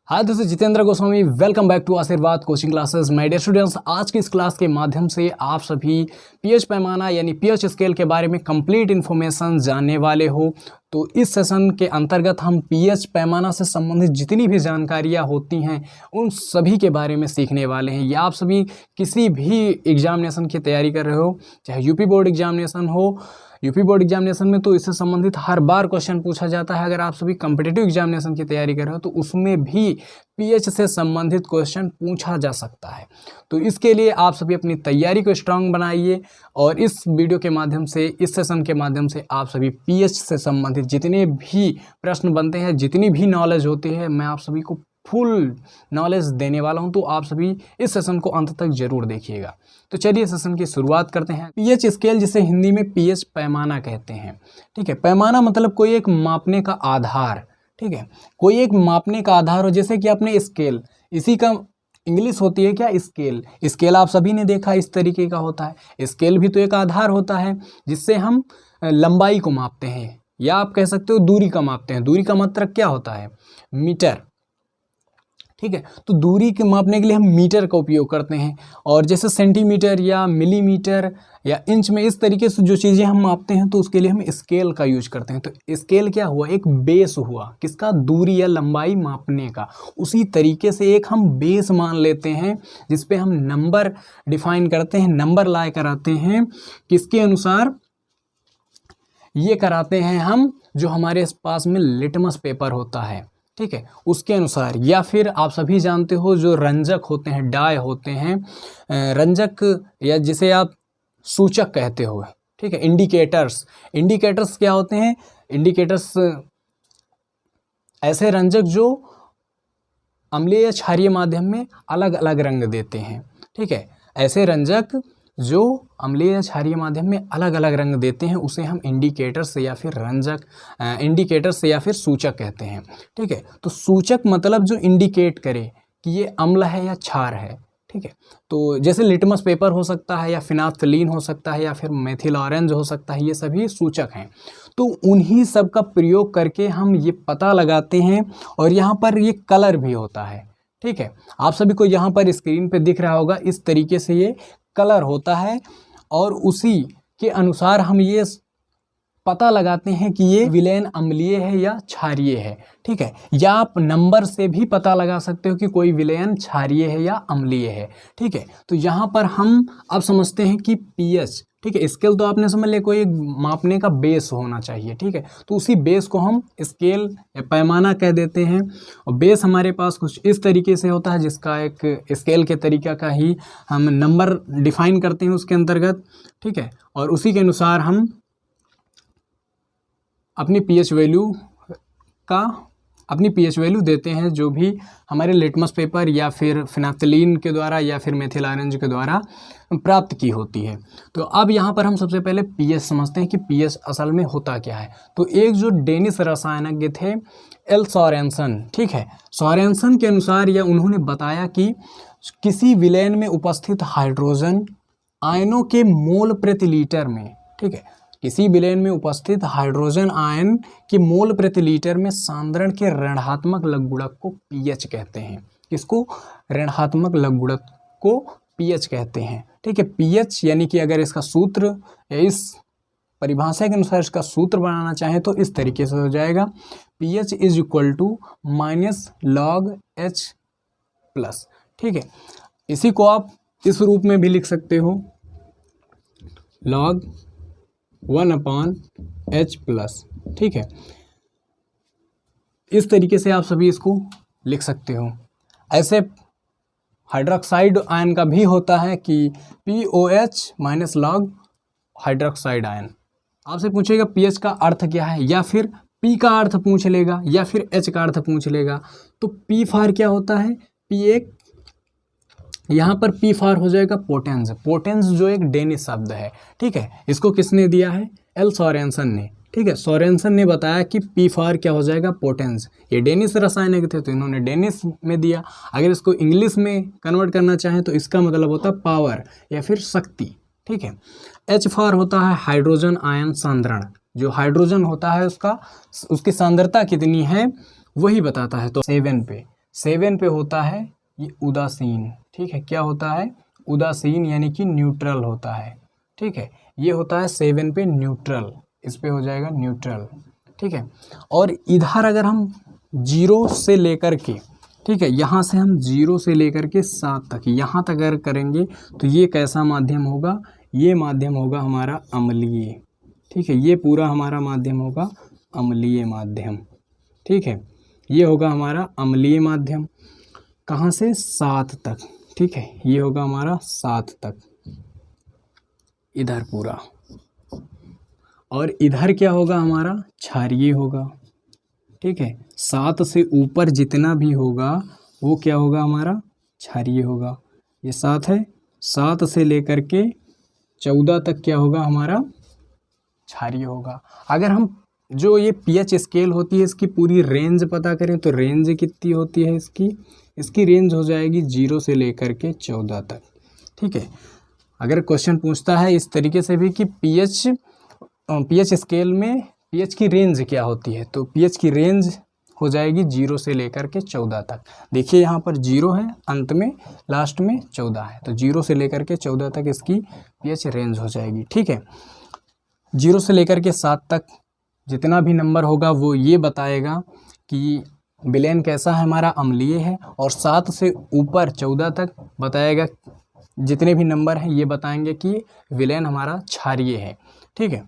Hi, this is Jitendra Goswami. Welcome back to Ashirwad coaching classes. My dear students, आज की इस class के माध्यम से आप सभी पीएच पैमाना यानी पीएच स्केल के बारे में कंप्लीट इन्फॉर्मेशन जानने वाले हो। तो इस सेशन के अंतर्गत हम पीएच पैमाना से संबंधित जितनी भी जानकारियाँ होती हैं उन सभी के बारे में सीखने वाले हैं। या आप सभी किसी भी एग्जामिनेशन की तैयारी कर रहे हो, चाहे यूपी बोर्ड एग्जामिनेशन हो, यूपी बोर्ड एग्जामिनेशन में तो इससे संबंधित हर बार क्वेश्चन पूछा जाता है। अगर आप सभी कॉम्पिटिटिव एग्जामिनेशन की तैयारी कर रहे हो तो उसमें भी पीएच से संबंधित क्वेश्चन पूछा जा सकता है। तो इसके लिए आप सभी अपनी तैयारी को स्ट्रांग बनाइए और इस वीडियो के माध्यम से, इस सेशन के माध्यम से आप सभी पीएच से संबंधित जितने भी प्रश्न बनते हैं, जितनी भी नॉलेज होती है, मैं आप सभी को फुल नॉलेज देने वाला हूं। तो आप सभी इस सेशन को अंत तक जरूर देखिएगा। तो चलिए सेशन की शुरुआत करते हैं। पीएच स्केल, जिसे हिंदी में पीएच पैमाना कहते हैं, ठीक है। पैमाना मतलब कोई एक मापने का आधार, ठीक है। कोई एक मापने का आधार हो, जैसे कि आपने स्केल, इसी का इंग्लिश होती है क्या, स्केल। स्केल आप सभी ने देखा इस तरीके का होता है। स्केल भी तो एक आधार होता है जिससे हम लंबाई को मापते हैं, या आप कह सकते हो दूरी का मापते हैं। दूरी का मात्रक क्या होता है, मीटर, ठीक है। तो दूरी के मापने के लिए हम मीटर का उपयोग करते हैं। और जैसे सेंटीमीटर या मिलीमीटर या इंच में इस तरीके से जो चीज़ें हम मापते हैं तो उसके लिए हम स्केल का यूज करते हैं। तो स्केल क्या हुआ, एक बेस हुआ किसका, दूरी या लंबाई मापने का। उसी तरीके से एक हम बेस मान लेते हैं जिस पे हम नंबर डिफाइन करते हैं, नंबर लाए कराते हैं। किसके अनुसार ये कराते हैं हम, जो हमारे पास में लिटमस पेपर होता है, ठीक है, उसके अनुसार। या फिर आप सभी जानते हो जो रंजक होते हैं, डाय होते हैं, रंजक या जिसे आप सूचक कहते हो, ठीक है, इंडिकेटर्स। इंडिकेटर्स क्या होते हैं, इंडिकेटर्स ऐसे रंजक जो अम्लीय या क्षारीय माध्यम में अलग अलग रंग देते हैं, ठीक है। ऐसे रंजक जो अम्लीय या क्षारीय माध्यम में अलग अलग रंग देते हैं उसे हम इंडिकेटर्स या फिर रंजक, इंडिकेटर्स या फिर सूचक कहते हैं, ठीक है। तो सूचक मतलब जो इंडिकेट करे कि ये अम्ल है या क्षार है, ठीक है। तो जैसे लिटमस पेपर हो सकता है, या फिनाफ्थलीन हो सकता है, या फिर मेथिल ऑरेंज हो सकता है, ये सभी सूचक हैं। तो उन्हीं सब का प्रयोग करके हम ये पता लगाते हैं। और यहाँ पर ये कलर भी होता है, ठीक है। आप सभी को यहाँ पर स्क्रीन पे दिख रहा होगा, इस तरीके से ये कलर होता है। और उसी के अनुसार हम ये पता लगाते हैं कि ये विलयन अम्लीय है या क्षारीय है, ठीक है। या आप नंबर से भी पता लगा सकते हो कि कोई विलयन क्षारीय है या अम्लीय है, ठीक है। तो यहाँ पर हम अब समझते हैं कि पीएच, ठीक है। स्केल तो आपने समझ लिया, कोई मापने का बेस होना चाहिए, ठीक है। तो उसी बेस को हम स्केल या पैमाना कह देते हैं। और बेस हमारे पास कुछ इस तरीके से होता है, जिसका एक स्केल के तरीका का ही हम नंबर डिफाइन करते हैं उसके अंतर्गत, ठीक है। और उसी के अनुसार हम अपनी पीएच वैल्यू देते हैं, जो भी हमारे लिटमस पेपर या फिर फिनाफ्थलीन के द्वारा या फिर मेथिल ऑरेंज के द्वारा प्राप्त की होती है। तो अब यहाँ पर हम सबसे पहले पीएच समझते हैं कि पीएच असल में होता क्या है। तो एक जो डेनिश रसायनज्ञ थे, एल सोरेनसन, ठीक है, सोरेनसन के अनुसार या उन्होंने बताया कि किसी विलयन में उपस्थित हाइड्रोजन आयनों के मोल प्रति लीटर में, ठीक है, किसी विलयन में उपस्थित हाइड्रोजन आयन के मोल प्रति लीटर में सांद्रण के ऋणात्मक लघुगुणक को पीएच कहते हैं। किसको, ऋणात्मक लघुगुणक को पीएच कहते हैं, ठीक है। पीएच यानी कि अगर इसका सूत्र या इस परिभाषा के अनुसार इसका सूत्र बनाना चाहें तो इस तरीके से हो जाएगा, pH is equal to minus log H plus, ठीक है। इसी को आप इस रूप में भी लिख सकते हो, लॉग 1/h प्लस, ठीक है। इस तरीके से आप सभी इसको लिख सकते हो। ऐसे हाइड्रोक्साइड आयन का भी होता है कि POH minus log hydroxide ion. आपसे पूछेगा पीएच का अर्थ क्या है, या फिर P का अर्थ पूछ लेगा, या फिर H का अर्थ पूछ लेगा। तो P फॉर क्या होता है, P एक, यहाँ पर P फॉर हो जाएगा पोटेंस। पोटेंस जो एक डेनिश शब्द है, ठीक है। इसको किसने दिया है, एल सोरेनसन ने, ठीक है। सोरेनसन ने बताया कि P फॉर क्या हो जाएगा, पोटेंस। ये डेनिश रसायनज्ञ थे तो इन्होंने डेनिश में दिया। अगर इसको इंग्लिश में कन्वर्ट करना चाहें तो इसका मतलब होता है पावर या फिर शक्ति, ठीक है। H फॉर होता है हाइड्रोजन आयन सांद्रण, जो हाइड्रोजन होता है उसकी सांद्रता कितनी है वही बताता है। तो 7 पे होता है ये उदासीन, ठीक है। क्या होता है? उदासीन यानी कि न्यूट्रल होता है, ठीक है। ये होता है 7 पे न्यूट्रल, इस पे हो जाएगा न्यूट्रल, ठीक है। और इधर अगर हम 0 से लेकर के, ठीक है, यहाँ से हम 0 से लेकर के 7 तक, यहाँ तक अगर करेंगे तो ये कैसा माध्यम होगा? ये माध्यम होगा हमारा अम्लीय, ठीक है। ये पूरा हमारा माध्यम होगा अम्लीय माध्यम, ठीक है। ये होगा हमारा अम्लीय माध्यम। कहाँ से? 7 तक, ठीक है। ये होगा हमारा 7 तक, इधर पूरा। और इधर क्या होगा हमारा? क्षारीय होगा, ठीक है। 7 से ऊपर जितना भी होगा वो क्या होगा हमारा? क्षारीय होगा। ये 7 है, 7 से लेकर के 14 तक क्या होगा हमारा? क्षारीय होगा। अगर हम जो ये पीएच स्केल होती है इसकी पूरी रेंज पता करें तो रेंज कितनी होती है इसकी रेंज हो जाएगी 0 से लेकर के 14 तक, ठीक है। अगर क्वेश्चन पूछता है इस तरीके से भी कि पीएच स्केल में पीएच की रेंज क्या होती है, तो पीएच की रेंज हो जाएगी 0 से लेकर के 14 तक। देखिए यहाँ पर 0 है, अंत में लास्ट में 14 है, तो 0 से लेकर के 14 तक इसकी पीएच रेंज हो जाएगी, ठीक है। 0 से लेकर के 7 तक जितना भी नंबर होगा वो ये बताएगा कि विलेन कैसा है हमारा? अम्लीय है। और 7 से ऊपर 14 तक बताएगा, जितने भी नंबर हैं ये बताएंगे कि विलेन हमारा क्षारीय है, ठीक है।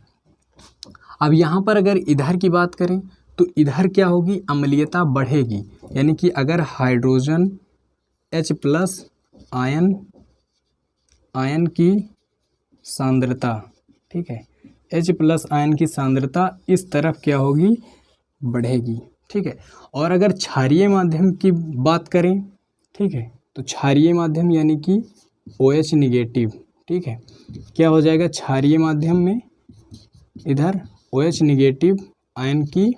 अब यहाँ पर अगर इधर की बात करें तो इधर क्या होगी? अम्लीयता बढ़ेगी, यानी कि अगर हाइड्रोजन H+ आयन की सांद्रता, ठीक है, H+ आयन की सांद्रता इस तरफ क्या होगी? बढ़ेगी, ठीक है। और अगर क्षारीय माध्यम की बात करें, ठीक है, तो क्षारीय माध्यम यानी कि OH निगेटिव, ठीक है। क्या हो जाएगा क्षारीय माध्यम में? इधर OH निगेटिव आयन की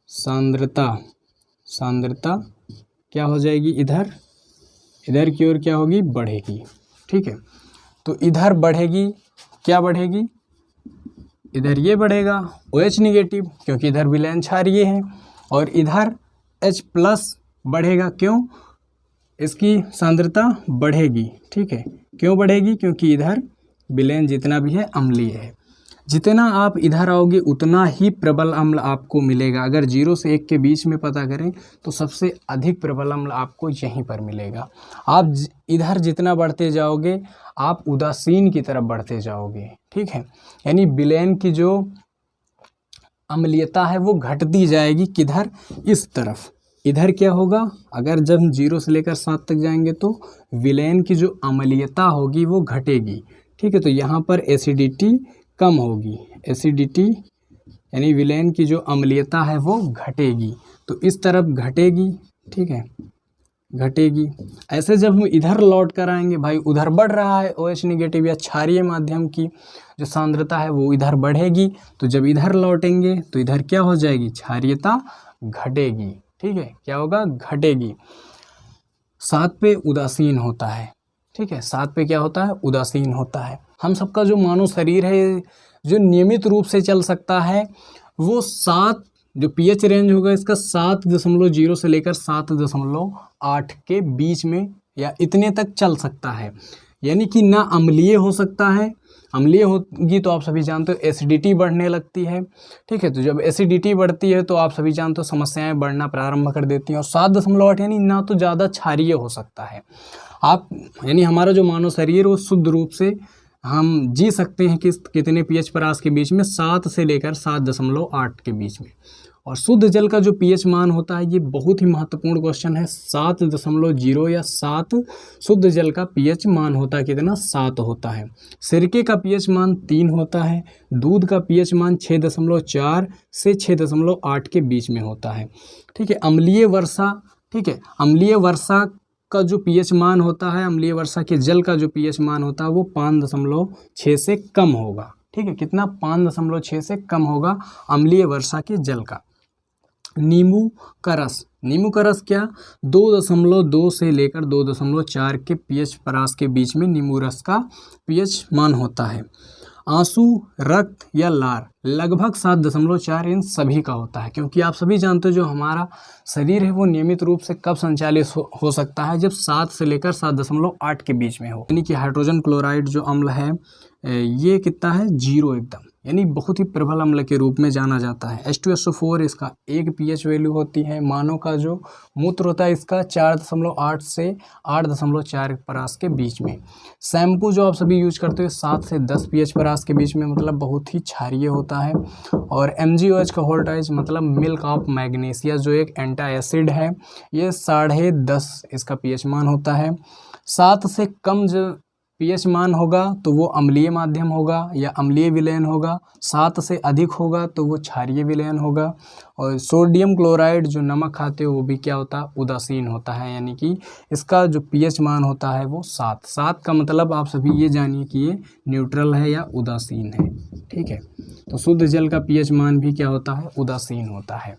सांद्रता क्या हो जाएगी? इधर की ओर क्या होगी? बढ़ेगी, ठीक है। तो इधर बढ़ेगी, क्या बढ़ेगी? इधर ये बढ़ेगा OH निगेटिव, क्योंकि इधर विलेन क्षारीय है। और इधर H+ बढ़ेगा, क्यों? इसकी सांद्रता बढ़ेगी, ठीक है। क्यों बढ़ेगी? क्योंकि इधर विलेन जितना भी है अम्लीय है। जितना आप इधर आओगे उतना ही प्रबल अम्ल आपको मिलेगा। अगर 0 से 1 के बीच में पता करें तो सबसे अधिक प्रबल अम्ल आपको यहीं पर मिलेगा। आप इधर जितना बढ़ते जाओगे आप उदासीन की तरफ बढ़ते जाओगे, ठीक है। यानी विलेन की जो अम्लीयता है वो घटती जाएगी, किधर? इस तरफ। इधर क्या होगा? अगर जब हम 0 से लेकर 7 तक जाएंगे तो विलेन की जो अम्लीयता होगी वो घटेगी, ठीक है। तो यहाँ पर एसिडिटी कम होगी, एसिडिटी यानी विलेन की जो अम्लीयता है वो घटेगी, तो इस तरफ घटेगी, ठीक है, घटेगी। ऐसे जब हम इधर लौट कर आएंगे, भाई उधर बढ़ रहा है OH निगेटिव या क्षारीय माध्यम की जो सांद्रता है वो इधर बढ़ेगी, तो जब इधर लौटेंगे तो इधर क्या हो जाएगी? क्षारीयता घटेगी, ठीक है। क्या होगा? घटेगी। 7 पे उदासीन होता है, ठीक है। 7 पे क्या होता है? उदासीन होता है। हम सबका जो मानव शरीर है जो नियमित रूप से चल सकता है वो 7 जो पीएच रेंज होगा इसका 7.0 से लेकर 7.8 के बीच में या इतने तक चल सकता है। यानी कि ना अम्लीय हो सकता है, अम्लीय होगी तो आप सभी जानते हो एसिडिटी बढ़ने लगती है, ठीक है। तो जब एसिडिटी बढ़ती है तो आप सभी जानते हो समस्याएं बढ़ना प्रारंभ कर देती हैं। और 7.8 यानी ना तो ज़्यादा क्षारीय हो सकता है आप, यानी हमारा जो मानव शरीर वो शुद्ध रूप से हम जी सकते हैं कि कितने पीएच परास के बीच में? 7 से लेकर 7.8 के बीच में। और शुद्ध जल का जो पीएच मान होता है ये बहुत ही महत्वपूर्ण क्वेश्चन है। 7.0 या 7 शुद्ध जल का पीएच मान होता है कितना? 7 होता है। सिरके का पीएच मान 3 होता है। दूध का पीएच मान 6.4 से 6.8 के बीच में होता है, ठीक है। अम्लीय वर्षा, ठीक है, अम्लीय वर्षा का जो पीएच मान होता है, अम्लीय वर्षा के जल का जो पीएच मान होता है वो 5.6 से कम होगा, ठीक है। कितना? 5.6 से कम होगा अम्लीय वर्षा के जल का। नींबू का रस, नींबू का रस क्या? 2.2 से लेकर 2.4 के पीएच परास के बीच में नींबू रस का पीएच मान होता है। आंसू, रक्त या लार लगभग 7.4 इन सभी का होता है, क्योंकि आप सभी जानते हो जो हमारा शरीर है वो नियमित रूप से कब संचालित हो सकता है, जब 7 से लेकर 7.8 के बीच में हो। यानी कि हाइड्रोजन क्लोराइड जो अम्ल है ये कितना है, 0 एकदम, यानी बहुत ही प्रबल अम्ल के रूप में जाना जाता है। H2SO4 इसका 1 pH वैल्यू होती है। मानव का जो मूत्र होता है इसका 4.8 से 8.4 परास के बीच में। शैम्पू जो आप सभी यूज करते हो 7 से 10 pH परास के बीच में, मतलब बहुत ही क्षारीय होता है। और MgOH का वोल्टेज मतलब मिल्क ऑफ मैग्नीशिया जो एक एंटी एसिड है, ये 10.5 इसका pH मान होता है। 7 से कम जो pH मान होगा तो वो अम्लीय माध्यम होगा या अम्लीय विलयन होगा, 7 से अधिक होगा तो वो क्षारीय विलयन होगा। और सोडियम क्लोराइड जो नमक खाते हो वो भी क्या होता है, उदासीन होता है, यानी कि इसका जो pH मान होता है वो 7 का मतलब आप सभी ये जानिए कि ये न्यूट्रल है या उदासीन है। ठीक है, तो शुद्ध जल का pH मान भी क्या होता है, उदासीन होता है।